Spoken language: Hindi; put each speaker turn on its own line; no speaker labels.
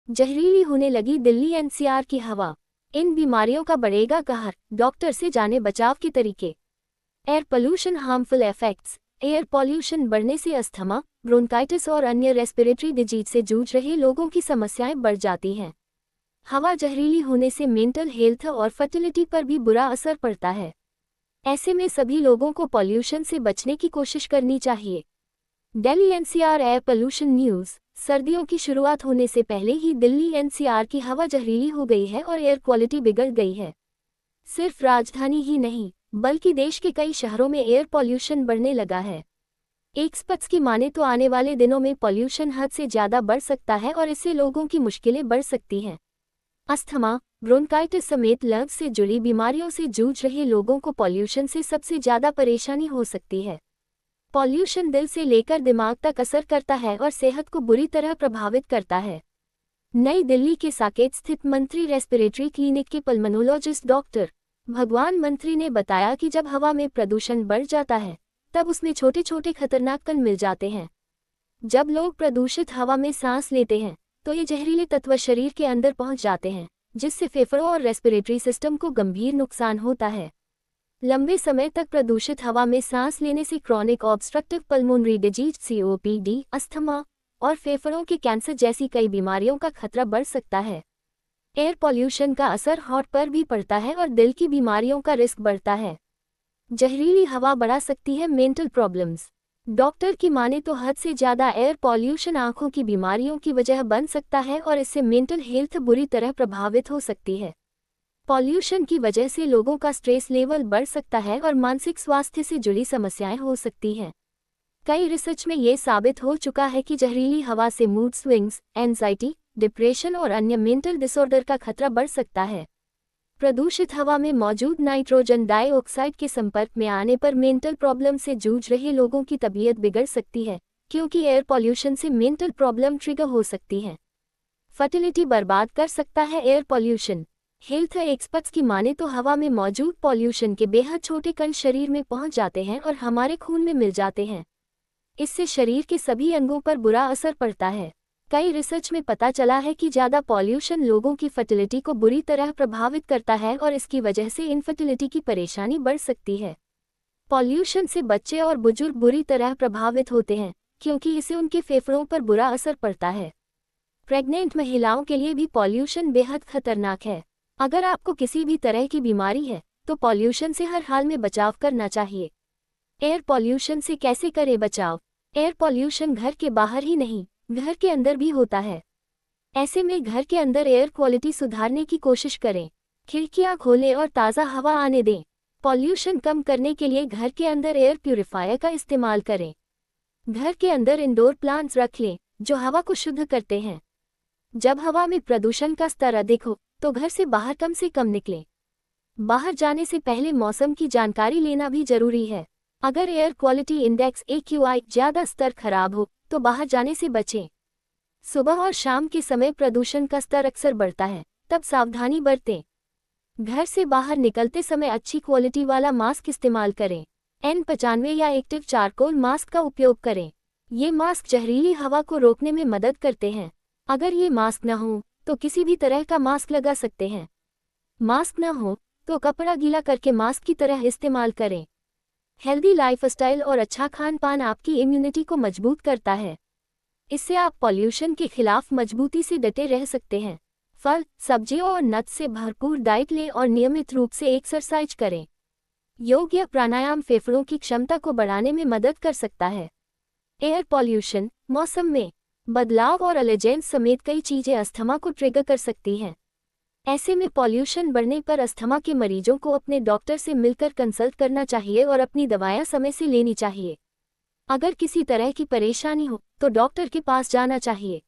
जहरीली होने लगी दिल्ली एनसीआर की हवा। इन बीमारियों का बढ़ेगा कहर, डॉक्टर से जाने बचाव के तरीके। Air pollution harmful effects. Air pollution बढ़ने से अस्थमा, ब्रोंकाइटिस और अन्य रेस्पिरेटरी डिजीज से जूझ रहे लोगों की समस्याएं बढ़ जाती हैं। हवा जहरीली होने से मेंटल हेल्थ और फर्टिलिटी पर भी बुरा असर पड़ता है। ऐसे में सभी लोगों को पॉल्यूशन से बचने की कोशिश करनी चाहिए। Delhi NCR air pollution news. सर्दियों की शुरुआत होने से पहले ही दिल्ली एनसीआर की हवा जहरीली हो गई है और एयर क्वालिटी बिगड़ गई है। सिर्फ राजधानी ही नहीं, बल्कि देश के कई शहरों में एयर पॉल्यूशन बढ़ने लगा है। एक्सपर्ट्स की माने तो आने वाले दिनों में पॉल्यूशन हद से ज़्यादा बढ़ सकता है और इससे लोगों की मुश्किलें बढ़ सकती हैं। अस्थमा, ब्रोंकाइटिस समेत लंग्स से जुड़ी बीमारियों से जूझ रहे लोगों को पॉल्यूशन से सबसे ज़्यादा परेशानी हो सकती है। पॉल्यूशन दिल से लेकर दिमाग तक असर करता है और सेहत को बुरी तरह प्रभावित करता है। नई दिल्ली के साकेत स्थित मंत्री रेस्पिरेटरी क्लिनिक के पल्मोनोलॉजिस्ट डॉक्टर भगवान मंत्री ने बताया कि जब हवा में प्रदूषण बढ़ जाता है, तब उसमें छोटे छोटे खतरनाक कण मिल जाते हैं। जब लोग प्रदूषित हवा में सांस लेते हैं, तो ये जहरीले तत्व शरीर के अंदर पहुंच जाते हैं, जिससे फेफड़ों और रेस्पिरेटरी सिस्टम को गंभीर नुकसान होता है। लंबे समय तक प्रदूषित हवा में सांस लेने से chronic obstructive pulmonary disease COPD, asthma और फेफड़ों के कैंसर जैसी कई बीमारियों का खतरा बढ़ सकता है। एयर पॉल्यूशन का असर हार्ट पर भी पड़ता है और दिल की बीमारियों का रिस्क बढ़ता है। जहरीली हवा बढ़ा सकती है मेंटल प्रॉब्लम्स। डॉक्टर की माने तो हद से ज़्यादा एयर पॉल्यूशन आंखों की बीमारियों की वजह बन सकता है और इससे मेंटल हेल्थ बुरी तरह प्रभावित हो सकती है। पॉल्यूशन की वजह से लोगों का स्ट्रेस लेवल बढ़ सकता है और मानसिक स्वास्थ्य से जुड़ी समस्याएं हो सकती हैं। कई रिसर्च में ये साबित हो चुका है कि जहरीली हवा से मूड स्विंग्स, एंजाइटी, डिप्रेशन और अन्य मेंटल डिसऑर्डर का खतरा बढ़ सकता है। प्रदूषित हवा में मौजूद नाइट्रोजन डाइऑक्साइड के संपर्क में आने पर मेंटल प्रॉब्लम से जूझ रहे लोगों की तबीयत बिगड़ सकती है, क्योंकि एयर पॉल्यूशन से मेंटल प्रॉब्लम ट्रिगर हो सकती है। फर्टिलिटी बर्बाद कर सकता है एयर पॉल्यूशन। हेल्थ एक्सपर्ट्स की माने तो हवा में मौजूद पॉल्यूशन के बेहद छोटे कण शरीर में पहुंच जाते हैं और हमारे खून में मिल जाते हैं। इससे शरीर के सभी अंगों पर बुरा असर पड़ता है। कई रिसर्च में पता चला है कि ज़्यादा पॉल्यूशन लोगों की फर्टिलिटी को बुरी तरह प्रभावित करता है और इसकी वजह से इनफर्टिलिटी की परेशानी बढ़ सकती है। पॉल्यूशन से बच्चे और बुजुर्ग बुरी तरह प्रभावित होते हैं, क्योंकि इससे उनके फेफड़ों पर बुरा असर पड़ता है। प्रेग्नेंट महिलाओं के लिए भी पॉल्यूशन बेहद खतरनाक है। अगर आपको किसी भी तरह की बीमारी है, तो पॉल्यूशन से हर हाल में बचाव करना चाहिए। एयर पॉल्यूशन से कैसे करें बचाव? एयर पॉल्यूशन घर के बाहर ही नहीं, घर के अंदर भी होता है। ऐसे में घर के अंदर एयर क्वालिटी सुधारने की कोशिश करें। खिड़कियां खोलें और ताज़ा हवा आने दें। पॉल्यूशन कम करने के लिए घर के अंदर एयर प्यूरिफायर का इस्तेमाल करें। घर के अंदर इंडोर प्लांट्स रख लें, जो हवा को शुद्ध करते हैं। जब हवा में प्रदूषण का स्तर अधिक हो, तो घर से बाहर कम से कम निकलें। बाहर जाने से पहले मौसम की जानकारी लेना भी जरूरी है। अगर एयर क्वालिटी इंडेक्स AQI ज़्यादा स्तर खराब हो, तो बाहर जाने से बचें। सुबह और शाम के समय प्रदूषण का स्तर अक्सर बढ़ता है, तब सावधानी बरतें। घर से बाहर निकलते समय अच्छी क्वालिटी वाला मास्क इस्तेमाल करें। N95 या एक्टिव चारकोल मास्क का उपयोग करें। ये मास्क जहरीली हवा को रोकने में मदद करते हैं। अगर ये मास्क न हो, तो किसी भी तरह का मास्क लगा सकते हैं। मास्क न हो, तो कपड़ा गीला करके मास्क की तरह इस्तेमाल करें। हेल्दी लाइफस्टाइल और अच्छा खान पान आपकी इम्यूनिटी को मजबूत करता है। इससे आप पॉल्यूशन के खिलाफ मजबूती से डटे रह सकते हैं। फल, सब्जियों और नट्स से भरपूर डाइट लें और नियमित रूप से एक्सरसाइज करें। योग या प्राणायाम फेफड़ों की क्षमता को बढ़ाने में मदद कर सकता है। एयर पॉल्यूशन, मौसम में बदलाव और एलर्जेंस समेत कई चीज़ें अस्थमा को ट्रिगर कर सकती हैं। ऐसे में पॉल्यूशन बढ़ने पर अस्थमा के मरीजों को अपने डॉक्टर से मिलकर कंसल्ट करना चाहिए और अपनी दवाएं समय से लेनी चाहिए। अगर किसी तरह की परेशानी हो, तो डॉक्टर के पास जाना चाहिए।